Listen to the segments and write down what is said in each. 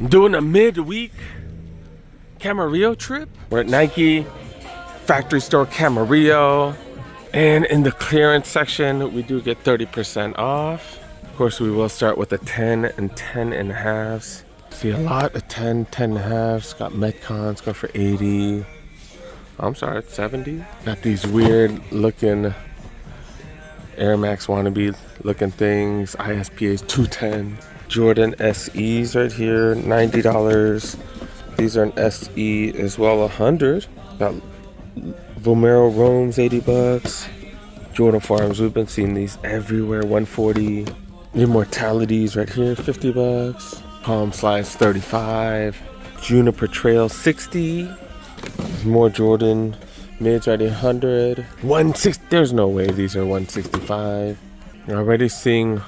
I'm doing a midweek Camarillo trip. We're at Nike factory store Camarillo, and in the clearance section we do get 30% off. Of course, we will start with the 10 and 10 and a halves. See a lot of 10 and a halves. Got Metcons go for 80. I'm sorry, it's 70. Got these weird looking Air Max wannabe looking things. ISPA's 210. Jordan SEs right here, $90. These are an SE as well, 100. Got Vomero Roams, $80. Jordan Farms, we've been seeing these everywhere, 140. Immortalities right here, $50. Palm Slides, 35. Juniper Trail, 60. More Jordan mids right here, 100. 160. There's no way these are 165. You're already seeing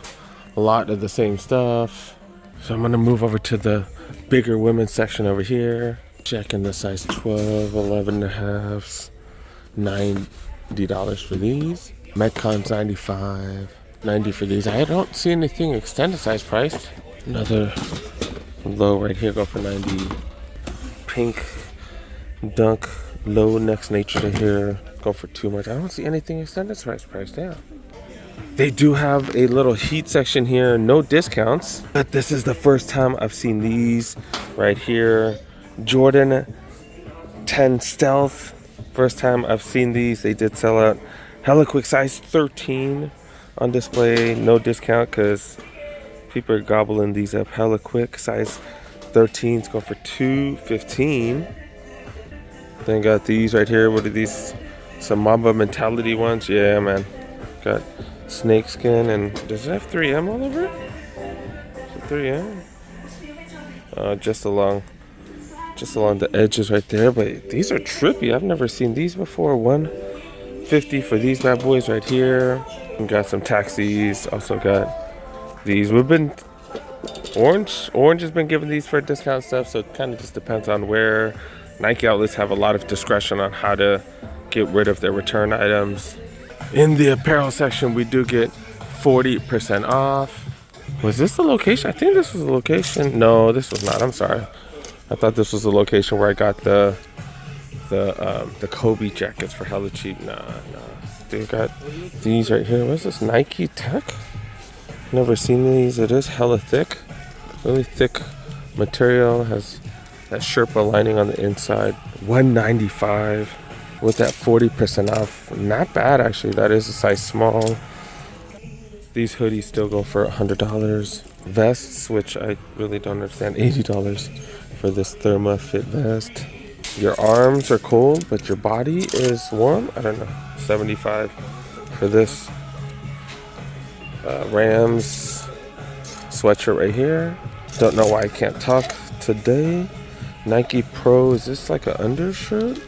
a lot of the same stuff. So I'm gonna move over to the bigger women's section over here. Checking the size 12, 11 and a halves. $90 for these. Metcons, 95. 90 for these. I don't see anything extended size priced. Another low right here, go for 90. Pink Dunk low next nature to here, go for too much. I don't see anything extended size priced. Yeah. They do have a little heat section here, no discounts, but this is the first time I've seen these right here. Jordan 10 Stealth, first time I've seen these. They did sell out. Hella quick, size 13 on display, no discount because people are gobbling these up hella quick. Size 13s go for $215. Then got these right here. What are these? Some Mamba Mentality ones. Yeah, man. Got snakeskin, and does it have 3M all over it? Is it 3M? Just along the edges right there. But these are trippy. I've never seen these before. $150 for these bad boys right here. We got some taxis. Also got these. We've been Orange has been giving these for discount stuff. So it kind of just depends on where. Nike outlets have a lot of discretion on how to get rid of their return items. In the apparel section, we do get 40% off. Was this the location? I think this was the location. No, this was not. I'm sorry. I thought this was the location where I got the Kobe jackets for hella cheap. Nah. They got these right here. What's this? Nike Tech? Never seen these. It is hella thick. Really thick material. Has that Sherpa lining on the inside. $195 with that 40% off. Not bad, actually. That is a size small. These hoodies still go for $100. Vests, which I really don't understand, $80 for this Therma Fit vest. Your arms are cold, but your body is warm. I don't know. $75 for this Rams sweatshirt right here. Don't know why I can't talk today. Nike Pro, is this like an undershirt?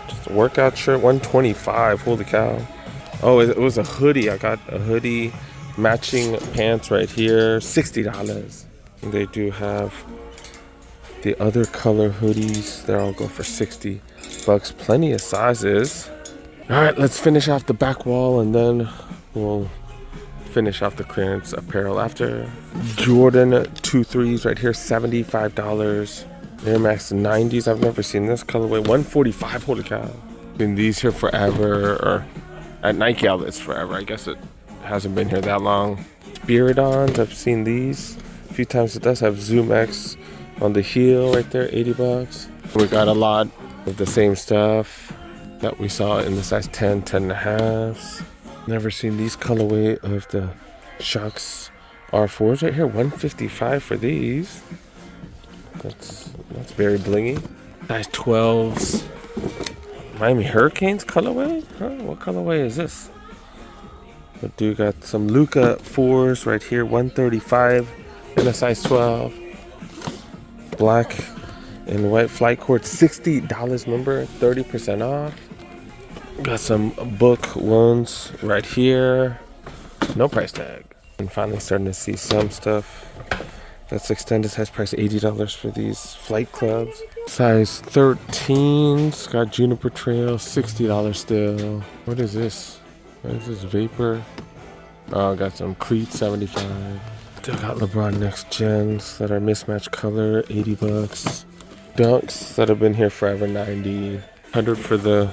Just a workout shirt, $125, holy cow. Oh, it was a hoodie. I got a hoodie, matching pants right here, $60. And they do have the other color hoodies. They all go for $60. Plenty of sizes. All right, let's finish off the back wall and then we'll finish off the clearance apparel after. Jordan 2.3s right here, $75. Air Max 90s. I've never seen this colorway. $145. Holy cow. Been these here forever, or at Nike outlets forever. I guess it hasn't been here that long. Spiridons. I've seen these a few times. It does have Zoom X on the heel right there, $80. We got a lot of the same stuff that we saw in the size 10, 10 and a halves. Never seen these colorway of the Shox R4s right here. $155 for these. That's very blingy. Size 12s. Miami Hurricanes colorway? Huh? What colorway is this? But do got some Luka 4s right here. $135 and a size 12. Black and white flight cord, $60. Remember, 30% off. Got some book ones right here. No price tag. And finally starting to see some stuff that's extended size price, $80 for these flight clubs. Size 13s. Got Juniper Trail, $60 still. What is this? What is this? Vapor. Oh, got some cleats, $75. Still got LeBron Next Gens that are mismatched color, 80 bucks. Dunks that have been here forever, 90. 100 for the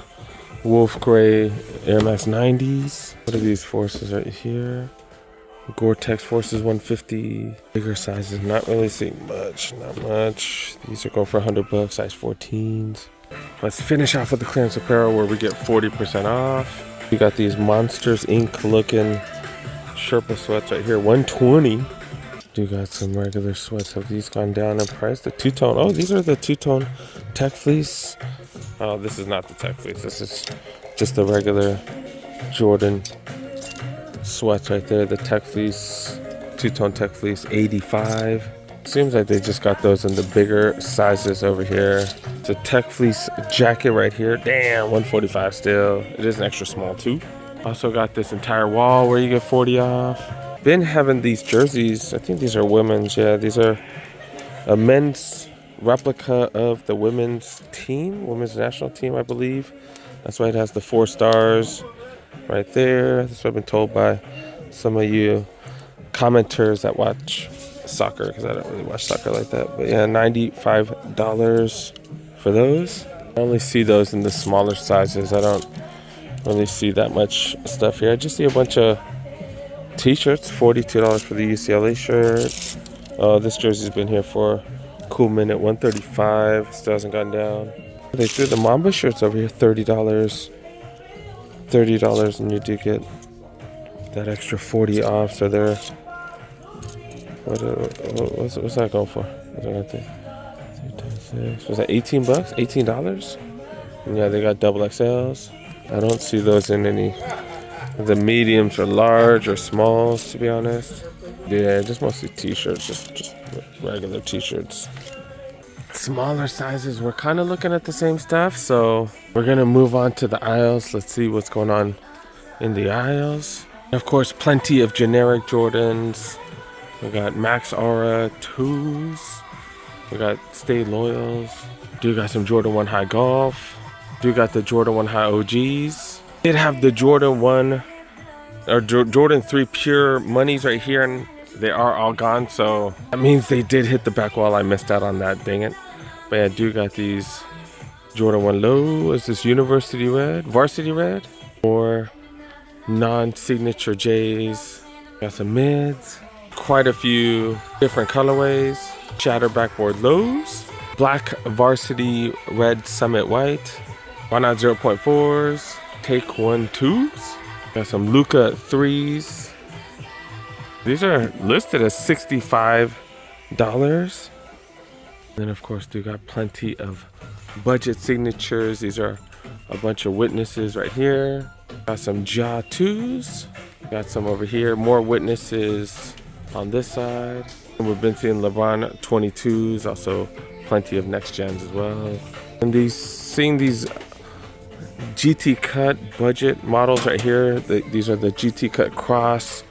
Wolf Gray Air Max 90s. What are these Forces right here? Gore-Tex Forces 150. Bigger sizes, not really seeing much, not much. These are going for 100 bucks, size 14s. Let's finish off with the clearance apparel where we get 40% off. We got these Monsters Inc. looking Sherpa sweats right here, 120. Do got some regular sweats. Have these gone down in price? The two-tone. Oh, these are the two-tone Tech Fleece. Oh, this is not the Tech Fleece. This is just the regular Jordan sweats right there. The Tech Fleece, two-tone Tech Fleece, 85. Seems like they just got those in the bigger sizes over here. It's a Tech Fleece jacket right here. Damn, 145 still. It is an extra small too. Also got this entire wall where you get 40 off. Been having these jerseys. I think these are women's. Yeah, these are a men's replica of the women's team, women's national team, I believe. That's why it has the 4 stars right there. That's what I've been told by some of you commenters that watch soccer, because I don't really watch soccer like that. But yeah, $95 for those. I only see those in the smaller sizes. I don't really see that much stuff here. I just see a bunch of t-shirts, $42 for the UCLA shirt. This jersey's been here for a cool minute, $135. Still hasn't gone down. They threw the Mamba shirts over here, $30. $30, and you do get that extra 40 off. So they're what's that going for? What's that going to? Was that 18 bucks? $18? And yeah, they got double XLs. I don't see those in any of the mediums or large or smalls, to be honest. Yeah, just mostly t-shirts, just regular t-shirts. Smaller sizes, we're kind of looking at the same stuff, so we're gonna move on to the aisles. Let's see what's going on in the aisles. Of course, plenty of generic Jordans. We got Max Aura 2s. We got Stay Loyals. Do got some Jordan 1 High Golf. Do got the Jordan 1 High OGs. Did have the Jordan 1 or Jordan 3 Pure Monies right here, and they are all gone, so that means they did hit the back wall. I missed out on that, dang it. But yeah, I do got these Jordan 1 Low. Is this University Red? Varsity Red? Or non-signature J's. Got some mids. Quite a few different colorways. Shatter Backboard Lows. Black Varsity Red Summit White. Why not 0.4s? Take 1 2s. Got some Luca 3s. These are listed as $65. Then of course do got plenty of budget signatures. These are a bunch of Witnesses right here. Got some Ja 2s. Got some over here. More Witnesses on this side. And we've been seeing LeBron 22s. Also plenty of Next Gens as well. And seeing these GT Cut budget models right here. These are the GT Cut Cross.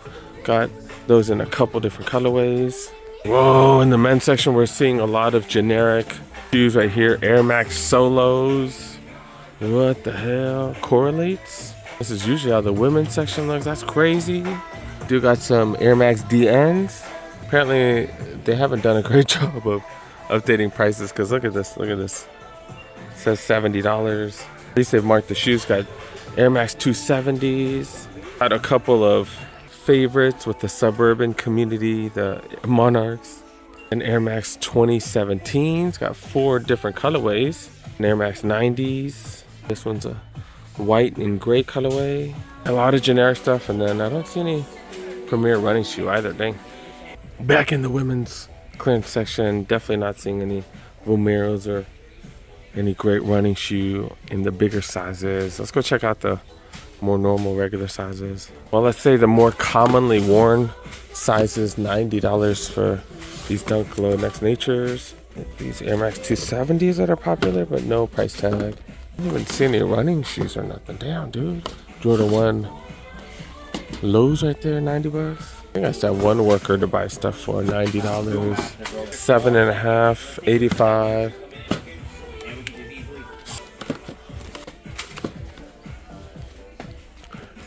Got those in a couple different colorways. Whoa, in the men's section we're seeing a lot of generic shoes right here. Air Max Solos. What the hell? Correlates? This is usually how the women's section looks. That's crazy. Do got some Air Max DNs. Apparently they haven't done a great job of updating prices, because look at this. Look at this. It says $70. At least they've marked the shoes. Got Air Max 270s. Got a couple of favorites with the suburban community, the Monarchs. An Air Max 2017s. Got 4 different colorways. An Air Max 90s. This one's a white and gray colorway. A lot of generic stuff, and then I don't see any Premier running shoe either, dang. Back in the women's clearance section, definitely not seeing any Vomeros or any great running shoe in the bigger sizes. Let's go check out the more normal regular sizes. Well, let's say the more commonly worn sizes, $90 for these Dunk Low Next Natures. These Air Max 270s that are popular, but no price tag. I don't even see any running shoes or nothing. Damn, dude. Jordan 1 Lows right there, $90. I think I still have one worker to buy stuff for, $90. 7.5, $85.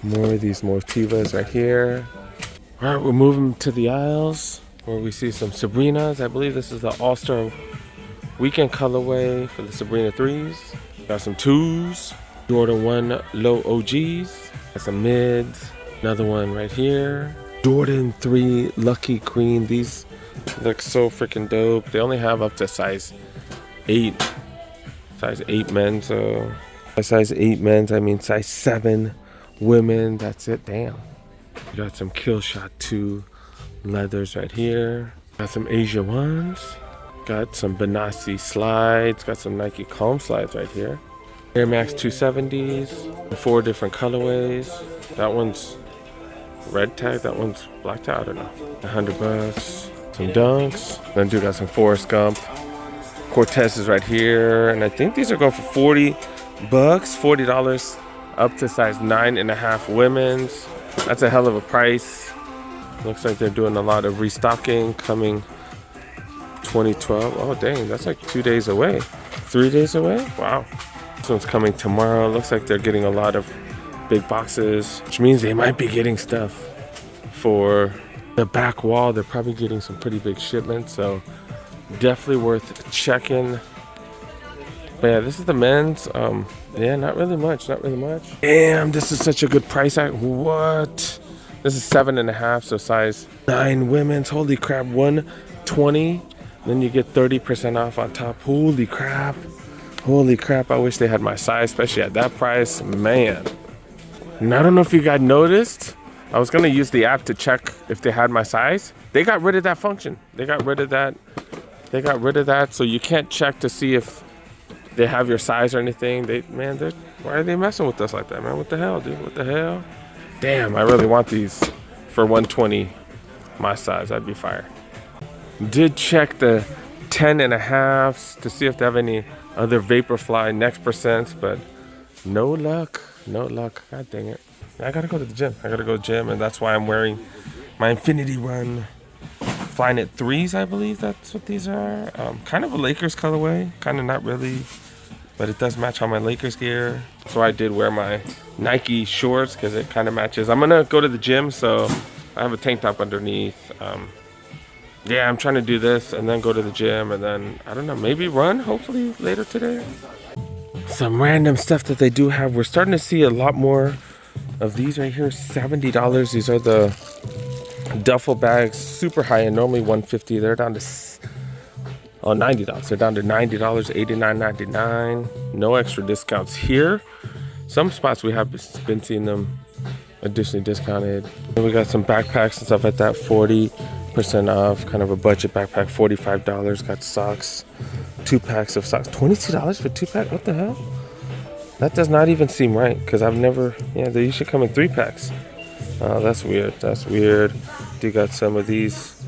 More of these Motivas right here. All right, we're moving to the aisles. where we see some Sabrinas. I believe this is the All-Star Weekend colorway for the Sabrina 3s. Got some 2s, Jordan 1 low OGs. Got some mids, another one right here. Jordan 3 Lucky Green. These look so freaking dope. They only have up to size 8 men. So by size 8 men's, I mean size 7 women. That's it. Damn. We got some Kill Shot 2 leathers right here. Got some Asia 1s. Got some Benassi slides. Got some Nike Calm slides right here. Air Max 270s. 4 different colorways. That one's red tag. That one's black tag. I don't know. $100. Some Dunks. Then dude got some Forrest Gump. Cortez is right here. And I think these are going for $40. $40 up to size 9.5 women's. That's a hell of a price. Looks like they're doing a lot of restocking coming 2012. Oh dang, that's like 2 days away. 3 days away? Wow. This one's coming tomorrow. Looks like they're getting a lot of big boxes, which means they might be getting stuff for the back wall. They're probably getting some pretty big shipments, so definitely worth checking. But yeah, this is the men's. Yeah, not really much. Damn, this is such a good price. What? This is 7.5, so size 9 women's. Holy crap, 120. Then you get 30% off on top. Holy crap. I wish they had my size, especially at that price. Man. And I don't know if you guys noticed. I was gonna use the app to check if they had my size. They got rid of that function. They got rid of that. So you can't check to see if they have your size or anything. Why are they messing with us like that, man? What the hell, dude? What the hell? Damn, I really want these for 120 my size. That'd be fire. Did check the 10.5s to see if they have any other Vaporfly next percents, but no luck. God dang it. I gotta go to the gym. And that's why I'm wearing my Infinity Run Flyknit 3s, I believe that's what these are. Kind of a Lakers colorway. Kind of not really, but it does match all my Lakers gear. So I did wear my Nike shorts because it kind of matches. I'm gonna go to the gym, so I have a tank top underneath. Yeah, I'm trying to do this and then go to the gym and then, I don't know, maybe run, hopefully later today. Some random stuff that they do have. We're starting to see a lot more of these right here. $70. These are the duffel bags, super high end, normally $150. They're down to $90. They're down to $90, $89.99. No extra discounts here. Some spots we have been seeing them additionally discounted. And we got some backpacks and stuff like that, 40% off, kind of a budget backpack, $45. Got socks, 2 packs of socks, $22 for 2 packs. What the hell? That does not even seem right, because I've never, yeah, they usually come in 3 packs. Oh, that's weird. You got some of these.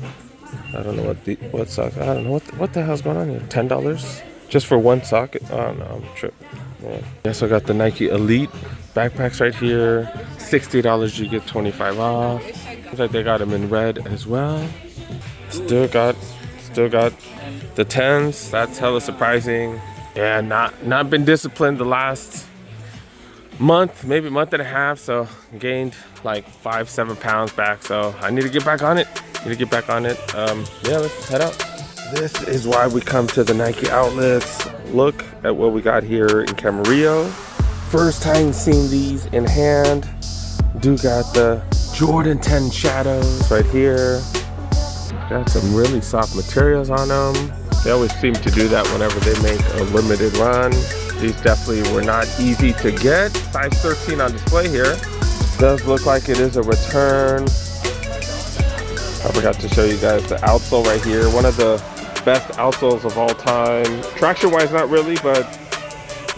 I don't know what socks. I don't know what the hell's going on here. $10 just for 1 sock. Oh no, I'm tripping. Yeah, so I got the Nike Elite backpacks right here. $60, you get 25 off. Looks like they got them in red as well. Still got the 10s. That's hella surprising. Yeah, not been disciplined the last month, maybe month and a half, so gained like 5-7 pounds back, so I need to get back on it. Yeah, let's head out. This is why we come to the Nike outlets. Look at what we got here in Camarillo. First time seeing these in hand. Do got the Jordan 10 Shadows right here. Got some really soft materials on them. They always seem to do that whenever they make a limited run. These definitely were not easy to get. Size 13 on display here. Does look like it is a return. I forgot to show you guys the outsole right here. One of the best outsoles of all time. Traction wise, not really, but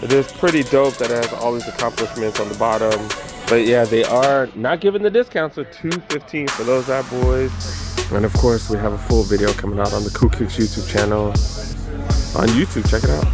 it is pretty dope that it has all these accomplishments on the bottom. But yeah, they are not giving the discount, so $215 for those bad boys. And of course, we have a full video coming out on the Cool Kicks YouTube channel on YouTube. Check it out.